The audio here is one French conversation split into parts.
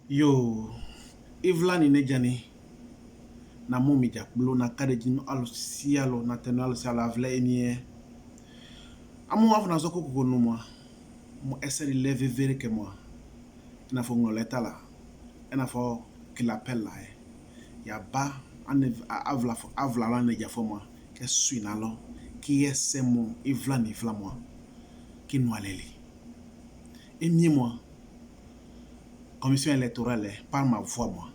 Yo, Ivla ni nejani na momi jakblo na kadejino alo sialo na tenalo sialo avle enye. Amu afu na zoko kono moi. Mo essaie de lever vere que moi. Na fo ngoleta la. Na fo qu'il appelle là. Ya ba avla la neja fo moi. Que suis na lo. Qui est c'est mon Ivla ni vla moi. Qui nous aleli. Et moi. Commission électorale par ma voix moi.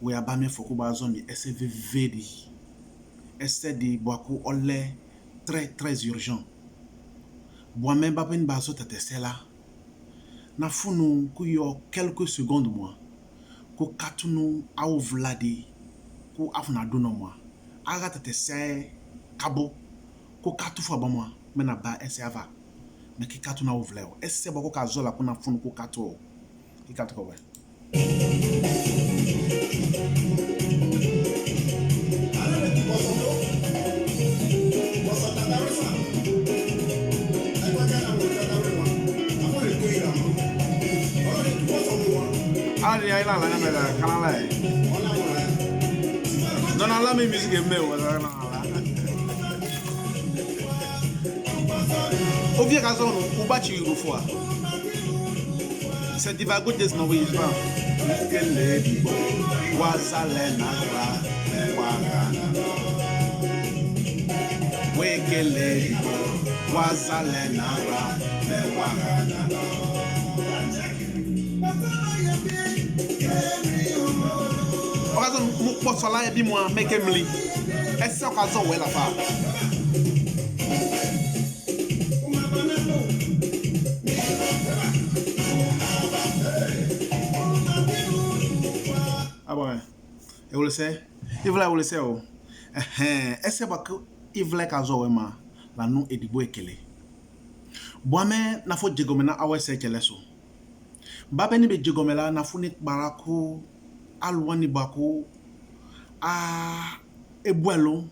Ou ya ba me foko ba zombie essaie de veri. Essaie de boakou olé très urgent. Bois même pas une baso tete là. Na funu ku yo quelques secondes moi. Ku katunu au vladi ku afuna dono moi. Aga tete se kabo ku katu fo ba moi. Mena ba esse ava. Me ki katu na au vleo. Esse bako ka zola ku na funu ku katu. Ki katu ko we. Ali ay la la me la kanala. Non la me musique me wala na la. Ouvir a zone ou bati une fois. C'est divago des no we va. Kele bibo wazale na la wangana. We kele bibo wazale na la wangana. Occasion mo posso falar é bem moi make emli. Essa occasion ou ela fa. Ah bon. Et vous le savez? Il voulait vous le savez oh. Essa ba que il voulait occasion ou ma la nu edibo ekele. Boame na fo jegomena awese ekele so. Ba beni be jegomela na funi baraku alwani bako à Ebuelo,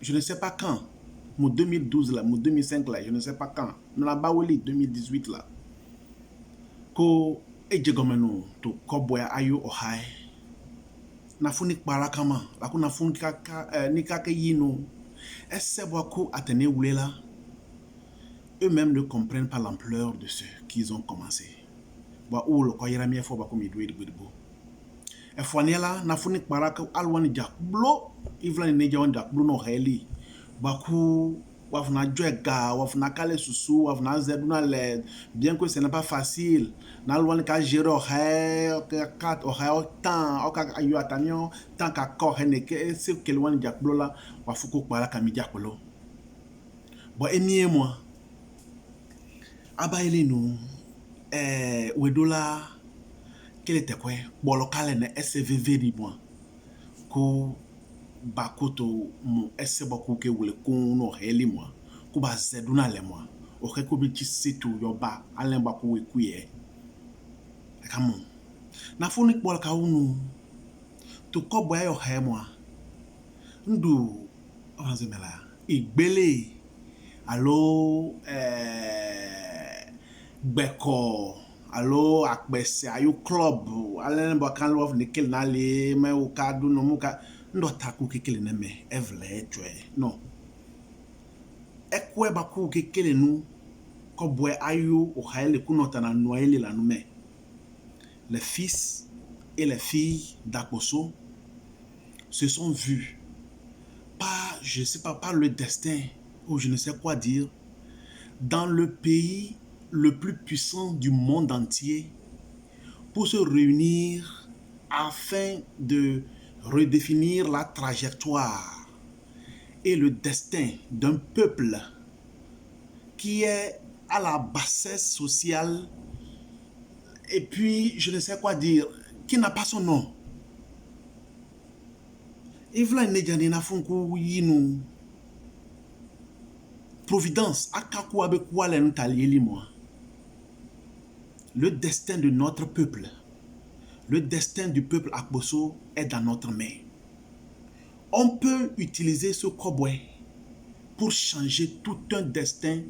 je ne sais pas quand, mon 2012 là, mon 2005 là, je ne sais pas quand, dans la Baweli 2018 là, ko ejegomeno to koboya ayo ohai, na funi barakama, la ko na funi kaka nikake yino, esse bako atene oulela, eux-mêmes ne comprennent pas l'ampleur de ce qu'ils ont commencé. Ba ou le koyera mi fo bako mi dwe de e fwanela na funi kparaka alwani jakblo ivla ni neja wan jakblo no heli baku wafuna joega wafuna kale susu wafuna zeduna le bien que ce n'est pas facile na alwani ka gérer o temps o ka ayu atanyo tant ka ko hene ke se kelwani jakblo la wafuko kparaka mi jakblo bo emie moi abaile no wedola quel était quoi bolokale ne SVV di moi ko bakoto mo esse bako ke wule ko no heli moi ko ba zeduna le moi o ke ko bi ci situ yo ba alen bako we kuye kamo na foni bolka unu to ko boya yo he moi ndu onzemela igbele allo gbeko allo akpese ayo club alen ba kan love nikel na le me o ka du no muka ndo taku kekele na me evle twe no ekwe ba ku kekele nu ko boy ayo o haile kunota na noyele la nu me les fils et les filles d'Akposso se sont vus pas je sais pas par le destin ou je ne sais quoi dire dans le pays le plus puissant du monde entier pour se réunir afin de redéfinir la trajectoire et le destin d'un peuple qui est à la bassesse sociale et puis je ne sais quoi dire, qui n'a pas son nom. Ivla nejani na funku yinu Providence akaku abe kwale ntalieli moi. Le destin de notre peuple, le destin du peuple Akposso est dans notre main. On peut utiliser ce cowboy pour changer tout un destin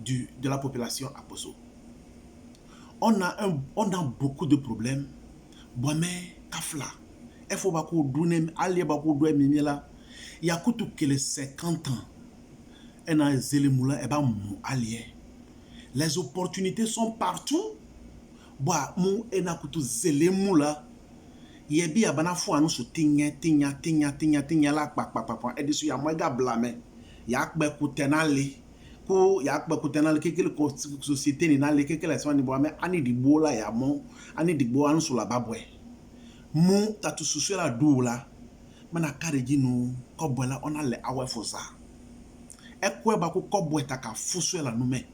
de la population Akposso. On a beaucoup de problèmes, Boame kafla. Il faut que vous alliez bakou mimila. Yakutu kele 50 ans. Et na zelemula eba mu allié. Les opportunités sont partout. Boa mu enakutu zelemula. Yebi abana fu anu so tinya la pa edisu ya mwega blame. Ya kbe kutenale. Ko ya kbe kutenale kekele société ni nale kekele so ni boame ani digbo la ya mo ani digbo anu so la babwe. Mu tatu susu la doula. Mana kareji no kobwela ona le awe foza. Ekwe bako kobweta ka fusu la nume.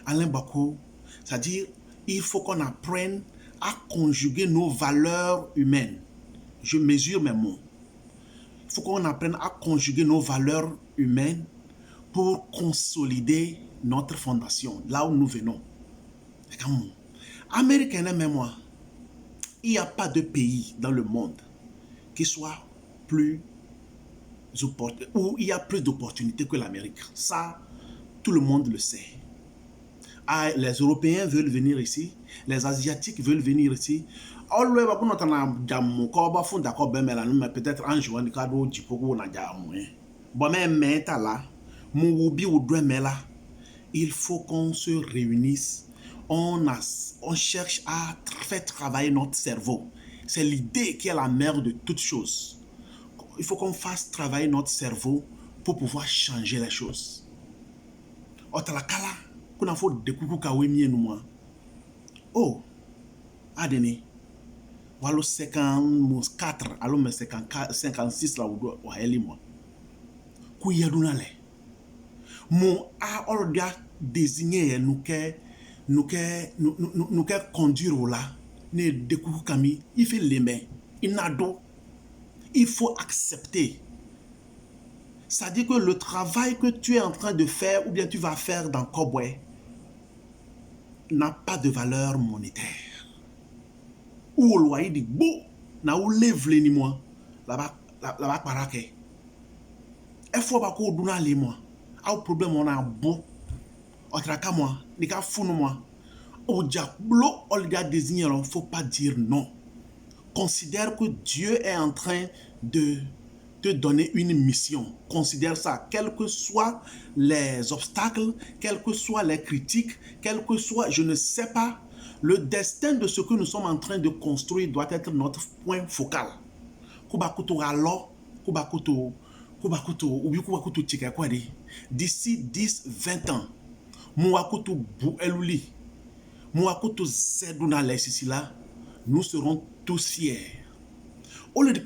Alain bako, c'est-à-dire il faut qu'on apprenne à conjuguer nos valeurs humaines. Je mesure mes mots. Il faut qu'on apprenne à conjuguer nos valeurs humaines pour consolider notre fondation, là où nous venons. Américain et moi, il n'y a pas de pays dans le monde qui soit plus où il y a plus d'opportunités que l'Amérique. Ça, tout le monde le sait. Ah, les Européens veulent venir ici, les Asiatiques veulent venir ici. Peut-être un jour, il faut qu'on se réunisse. On cherche à faire travailler notre cerveau. C'est l'idée qui est la mère de toutes choses. Il faut qu'on fasse travailler notre cerveau pour pouvoir changer les choses. Otalakala, qu'on a fait de coucou kawemi nous moi. Oh, adene. Walo 54, alors mais 56 là où elle est moi. Kouyaduna le. Mon a ordia désigné nous que conduire là. Ne de coucou kami, il fait les mains. Il n'a d'eau. Il faut accepter. Ça dit que le travail que tu es en train de faire ou bien tu vas faire dans Kobwe n'a pas de valeur monétaire. Ou au loyer dit beau, na ou lève les ni moi, là-bas parake. Il faut pas qu'on donne les moi. A problème on a beau. Otraka moi, ni ka funu moi. Au diablo, on lui a désigné, il ne faut pas dire non. Considère que Dieu est en train de te donner une mission. Considère ça, quels que soient les obstacles, quelles que soient les critiques, quel que soit, je ne sais pas, le destin de ce que nous sommes en train de construire doit être notre point focal. D'ici 10, 20 ans, nous serons tous fiers. Au lieu de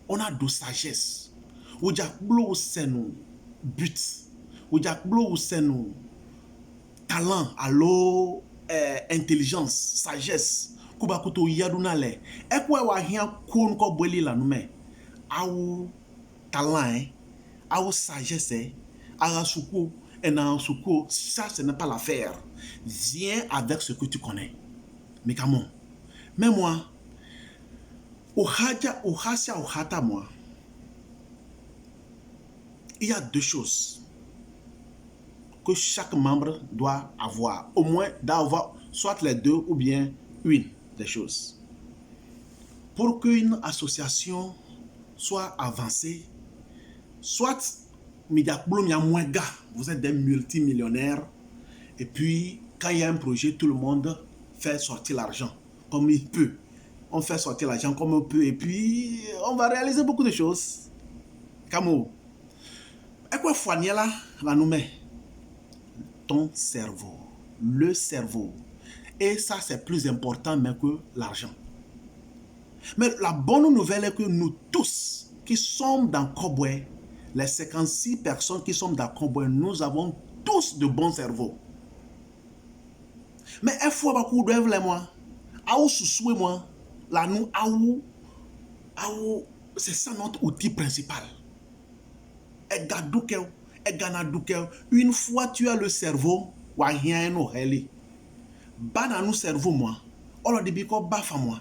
on a de sagesse. On a but. On a talent, allo intelligence, sagesse. Kubakuto yaduna le. Ekwe wa hian kun ko bweli la nume. Au talent, au sagesse, à soukou. Et dans ce coup, ça, ce n'est pas l'affaire. Viens avec ce que tu connais. Mais comment? Mais moi, il y a deux choses que chaque membre doit avoir. Au moins, d'avoir soit les deux ou bien une des choses. Pour qu'une association soit avancée, soit vous êtes des multimillionnaires et puis quand il y a un projet, tout le monde fait sortir l'argent comme il peut. On fait sortir l'argent comme on peut et puis on va réaliser beaucoup de choses. Camo. Et quoi Fouaniela va nous mettre ton cerveau, le cerveau. Et ça c'est plus important même que l'argent. Mais la bonne nouvelle est que nous tous qui sommes dans Kobwe, les 56 personnes qui sont dans Kobwe, nous avons tous de bons cerveaux. Mais il faut que vous devez moi. Aou sous moi. Là nous c'est ça notre outil principal. Une fois tu as le cerveau, dans nous cerveau moi. On dit biko bafa moi.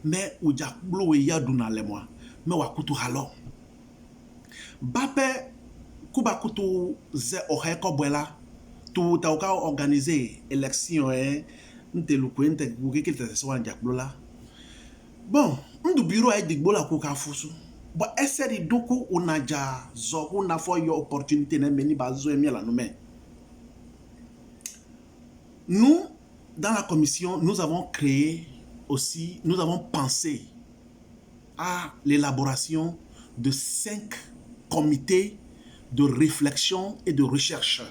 Mais ou ja blo ya duna le moi. Mais wa kutu halo. Bape kuba kutu ze ohe kobwela tout a organisé élection bon ndu bureau ay digbo la ko ka fusu bon essayer de doko onaja zo na fo yo opportunité na meni bazo emi la no mais nous dans la commission nous avons créé aussi nous avons pensé à l'élaboration de 5 comités de réflexion et de recherche.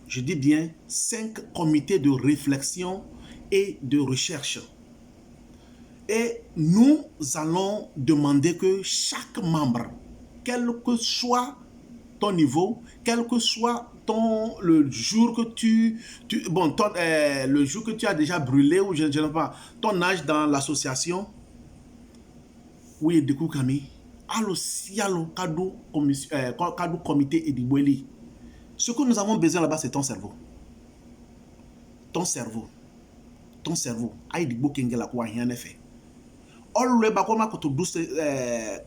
Je dis bien 5 comités de réflexion et de recherche. Et nous allons demander que chaque membre, quel que soit ton niveau, quel que soit le jour que le jour que tu as déjà brûlé ou je ne sais pas, ton âge dans l'association, oui, du coup, Camille, allo comité Edibweli. Ce que nous avons besoin là-bas, c'est ton cerveau. Ton cerveau. Ton cerveau. Aïdibou Kengela quoi, rien n'est fait. Le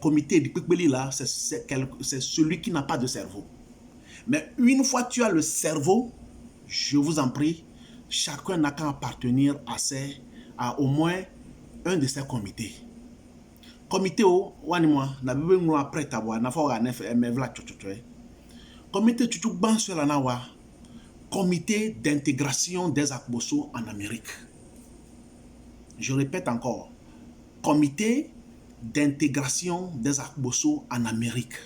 comité Edibweli là, c'est celui qui n'a pas de cerveau. Mais une fois que tu as le cerveau, je vous en prie, chacun n'a qu'à appartenir à au moins un de ces comités. Comité o wani moi na bebe ngro après tabwa na fo ga ne me vla chuchuchwe. Comité chuchuk ban sur la nawa. Comité d'intégration des Akbosso en Amérique. Je répète encore. Comité d'intégration des Akbosso en Amérique.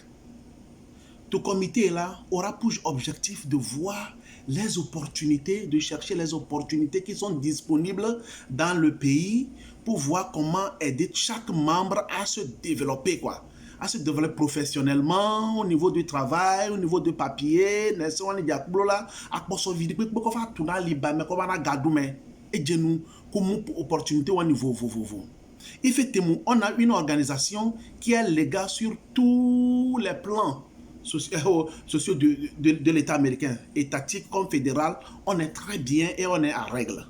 Tout comité là aura pour objectif de voir les opportunités, de chercher les opportunités qui sont disponibles dans le pays pour voir comment aider chaque membre à se développer, quoi. À se développer professionnellement, au niveau du travail, au niveau du papier, opportunité au niveau. Effectivement, on a une organisation qui est légale sur tous les plans sociaux de l'État américain, étatique comme fédéral, on est très bien et on est à règle.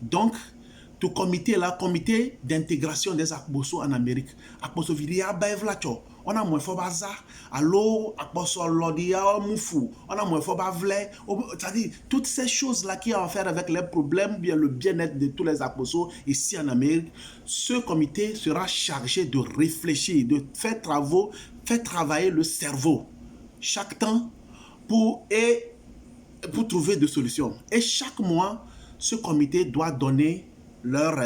Donc, tout comité là, comité d'intégration des Akbosso en Amérique, Akbosso viria baevlacho, on a moins fort bazar, allo Akbosso lodia mufu, on a moins fort bavle, c'est-à-dire toutes ces choses là qui ont à faire avec les problèmes, bien le bien-être de tous les Akbosso ici en Amérique. Ce comité sera chargé de réfléchir, de faire travailler le cerveau chaque temps pour trouver des solutions. Et chaque mois, ce comité doit donner leur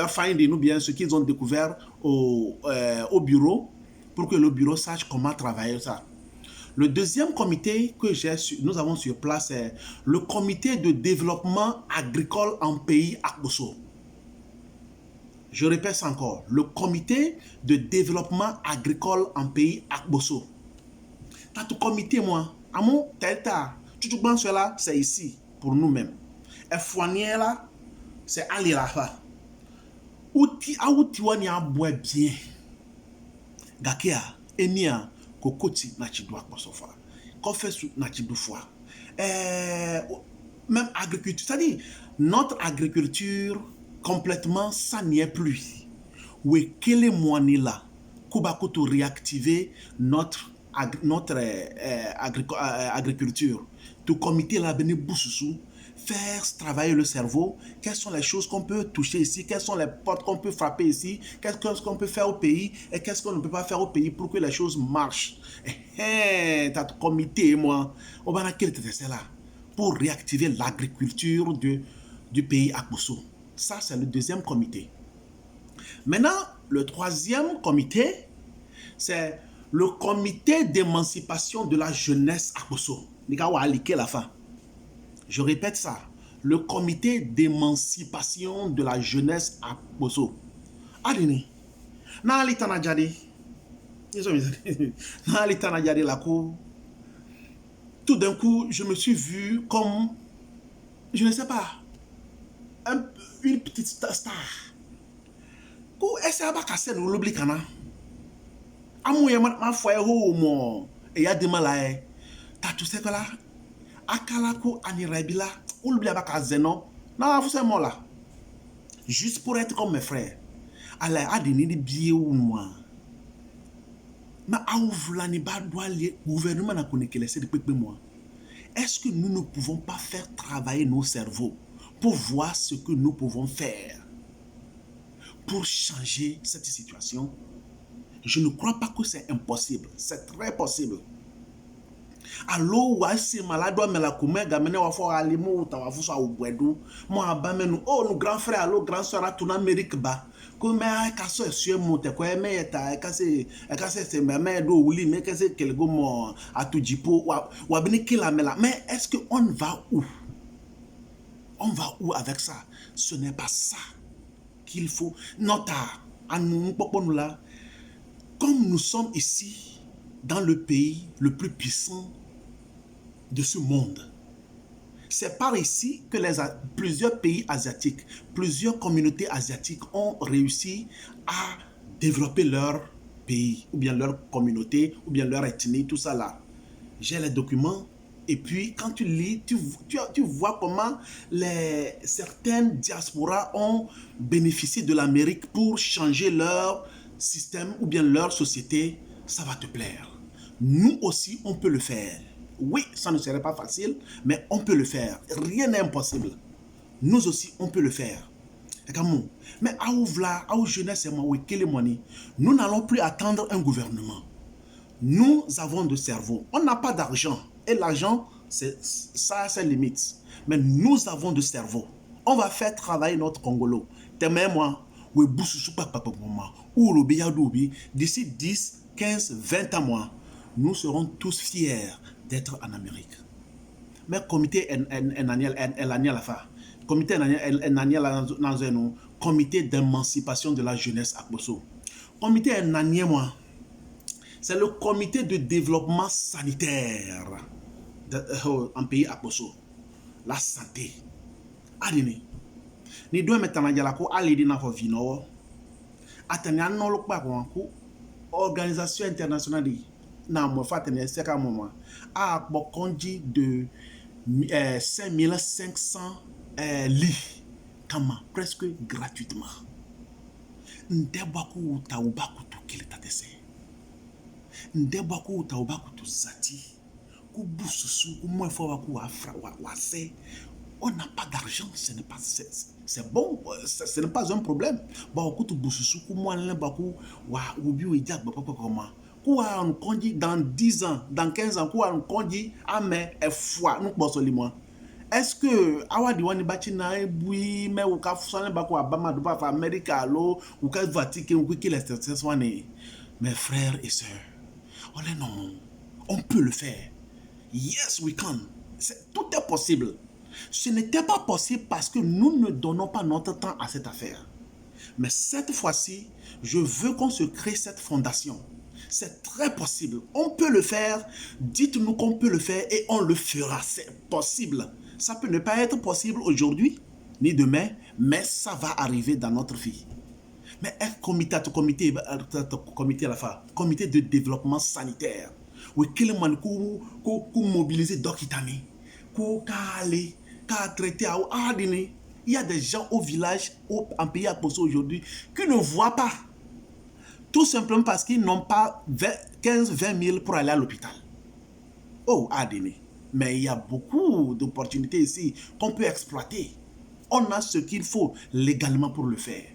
finding ou bien ce qu'ils ont découvert au bureau pour que le bureau sache comment travailler ça. Le deuxième comité que nous avons sur place, c'est le comité de développement agricole en pays Akbosso. Je répète encore, le comité de développement agricole en pays Akbosso. T'as tout comité, moi, à mon tête, tout le cela, c'est ici, pour nous-mêmes. Et fournier là, c'est aller là-bas. Outi wani a boit bien. Gakia, enia, kokoti na chidwa Akbosofa. Kofesu na chidoufoa. Même agriculture, c'est-à-dire, notre agriculture, complètement, ça n'y est plus. Oui, quel est moi là? Kubakuto réactiver notre agriculture. Tout comité là, bene boussou, faire travailler le cerveau. Quelles sont les choses qu'on peut toucher ici? Quelles sont les portes qu'on peut frapper ici? Qu'est-ce qu'on peut faire au pays? Et qu'est-ce qu'on ne peut pas faire au pays pour que les choses marchent? T'as tout comité, moi, on va c'est là pour réactiver l'agriculture du pays Akbosso. Ça, c'est le deuxième comité. Maintenant, le troisième comité, c'est le comité d'émancipation de la jeunesse Akbosso. Je répète ça. Le comité d'émancipation de la jeunesse Akbosso. Adini. Tout d'un coup, je me suis vu comme, je ne sais pas, une petite star. Est-ce que vous l'oubliez? Amouye ma foye ho mo e ya de malae ta tu se kola akala ko anirebila oublia ba ka zeno na fu se mo là juste pour être comme mes frères ala adini di bie ou moi ma awvla ni ba doit le gouvernement na konekele se de pepe moi est-ce que nous ne pouvons pas faire travailler nos cerveaux pour voir ce que nous pouvons faire pour changer cette situation? Je ne crois pas que c'est impossible. C'est très possible. Allo wa si malade me la kume gamene wa fo alimo ta wa fuso awuedu mo abamenu nous grand frère allo grand sœur atuna Amérique ba ko me ka so esue mo te ko me yeta e ka se me do wuli me ka se kelgo mo atujipo wa bini kila mela. Mais est-ce que on va où? On va où avec ça? Ce n'est pas ça qu'il faut. Nota anu popo là. Comme nous sommes ici dans le pays le plus puissant de ce monde, c'est par ici que plusieurs pays asiatiques, plusieurs communautés asiatiques ont réussi à développer leur pays, ou bien leur communauté, ou bien leur ethnie, tout ça là. J'ai les documents, et puis quand tu lis, tu vois comment certaines diasporas ont bénéficié de l'Amérique pour changer leur système ou bien leur société. Ça va te plaire. Nous aussi, on peut le faire. Oui, ça ne serait pas facile, mais on peut le faire. Rien n'est impossible. Nous aussi, on peut le faire. Mais à jeunesse, nous n'allons plus attendre un gouvernement. Nous avons de cerveau. On n'a pas d'argent. Et l'argent, ça a ses limites. Mais nous avons de cerveau. On va faire travailler notre Congolo. D'ici 10, 15, 20 ans, nous serons tous fiers d'être en Amérique. Mais comité comité d'émancipation de la jeunesse à Bosso. Comité c'est le comité de développement sanitaire en pays à Bosso. La santé. Adini. Ni doit mettre en la ko alidi na vino. Atanya no lo pa ko organisation internationale na mo fatene seka moment a bokonji de 5500 lits kama presque gratuitement. Ndebaku taubaku to kilitatese. Ndebaku taubaku to zati. Ku bususu ku mo fo ku afra wa se. On n'a pas d'argent, ce n'est pas c'est bon, ce n'est pas un problème. Bon, ku to bususu ku mo nle baku wa obi we jak baba comment. Quoi on conduit dans 10 ans, dans 15 ans, quoi on conduit à mais foi nous bosso limo. Est-ce que awadi wani bati na ebui me ou ka fusane ba ko abama do pa America lo ou ka Vatican ou ki les wane. Mes frères et sœurs, on peut le faire. Yes, we can. Tout est possible. Ce n'était pas possible parce que nous ne donnons pas notre temps à cette affaire. Mais cette fois-ci, je veux qu'on se crée cette fondation. C'est très possible. On peut le faire. Dites-nous qu'on peut le faire et on le fera. C'est possible. Ça peut ne pas être possible aujourd'hui ni demain, mais ça va arriver dans notre vie. Mais un comité à la fin, comité de développement sanitaire. Oui, quel man qu'on mobiliser d'Okitani, qu'on aller, qu'on traiter à Adini. Il y a des gens au village, en pays à Poso aujourd'hui, qui ne voient pas. Tout simplement parce qu'ils n'ont pas 15-20 000 pour aller à l'hôpital. Oh, Adini. Mais il y a beaucoup d'opportunités ici qu'on peut exploiter. On a ce qu'il faut légalement pour le faire.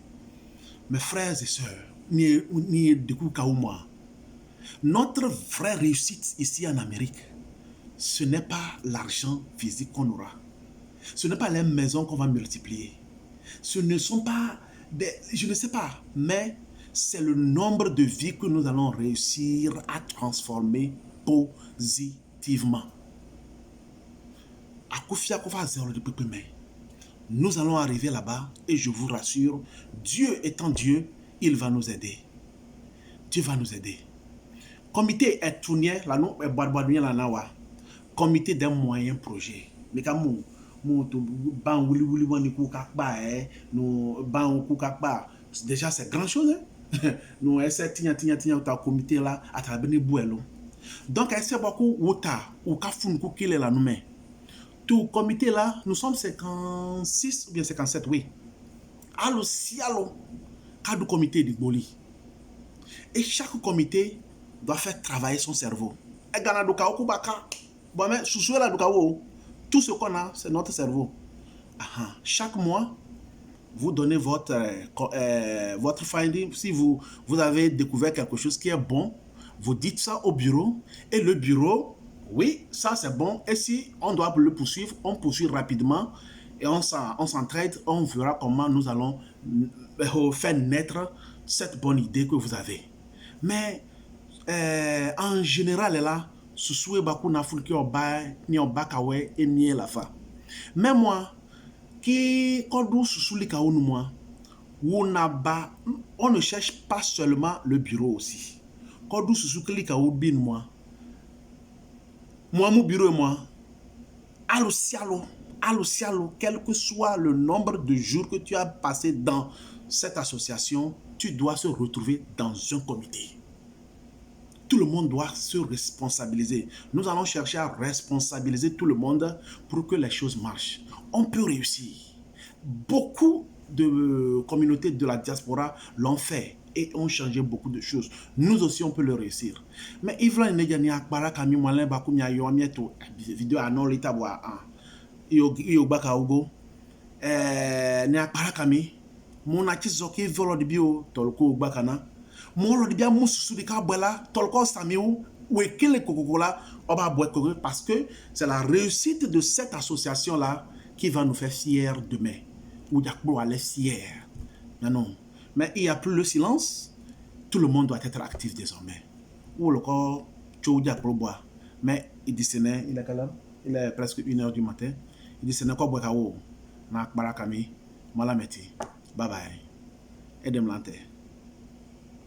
Mes frères et sœurs, notre vraie réussite ici en Amérique, ce n'est pas l'argent physique qu'on aura. Ce n'est pas les maisons qu'on va multiplier. Ce ne sont pas des... Je ne sais pas, mais c'est le nombre de vies que nous allons réussir à transformer positivement. Nous allons arriver là-bas et je vous rassure, Dieu étant Dieu, il va nous aider. Dieu va nous aider. Comité est tourné, là nous comité d'un moyen projet. Mais comme déjà c'est grand chose. Nous essayons comité là à travers les bouelons. Donc c'est beaucoup ou là nous met. Tout comité là, nous sommes 56 ou bien 57, oui. Allo, si allo, cadre comité de Boli. Et chaque comité doit faire travailler son cerveau. Et Ganadoka Okubaka, Bon, mais sous la tout ce qu'on a, c'est notre cerveau. Chaque mois, vous donnez votre finding. Si vous avez découvert quelque chose qui est bon, vous dites ça au bureau. Et le bureau, oui, ça c'est bon. Et si on doit le poursuivre, on poursuit rapidement. Et on s'entraide. On verra comment nous allons faire naître cette bonne idée que vous avez. Mais en général, là, sous baku na ful ki oba ni oba kawe et ni la fa. Mais moi, qui quand sous les kaou moi, on ne cherche pas seulement le bureau aussi. Quand nous sous les kaou bin moi, mon bureau et moi, allo cialo, quel que soit le nombre de jours que tu as passé dans cette association, tu dois se retrouver dans un comité. Tout le monde doit se responsabiliser. Nous allons chercher à responsabiliser tout le monde pour que les choses marchent. On peut réussir. Beaucoup de communautés de la diaspora l'ont fait et ont changé beaucoup de choses. Nous aussi, on peut le réussir. Mais Yves Negani Akbara Kami Mwalen Bakumya Yomieto vidéo à non l'état bois Yobaka Ugo Ne Akbara Kami Mon akizoki volo de bio tolko Bakana Mon de bien moussou de Kabela tolko Samiou ou ekele kokokola oba boekore parce que c'est la réussite de cette association là qui va nous faire fiers demain. Ou Yakbo allait fier. Non. Mais il n'y a plus le silence. Tout le monde doit être actif désormais. Ou le corps, mais il dit il est quelle heure? Il est presque 1h du matin. Il dit c'est quoi boire na barakami malameti. Bye bye. Edem lante.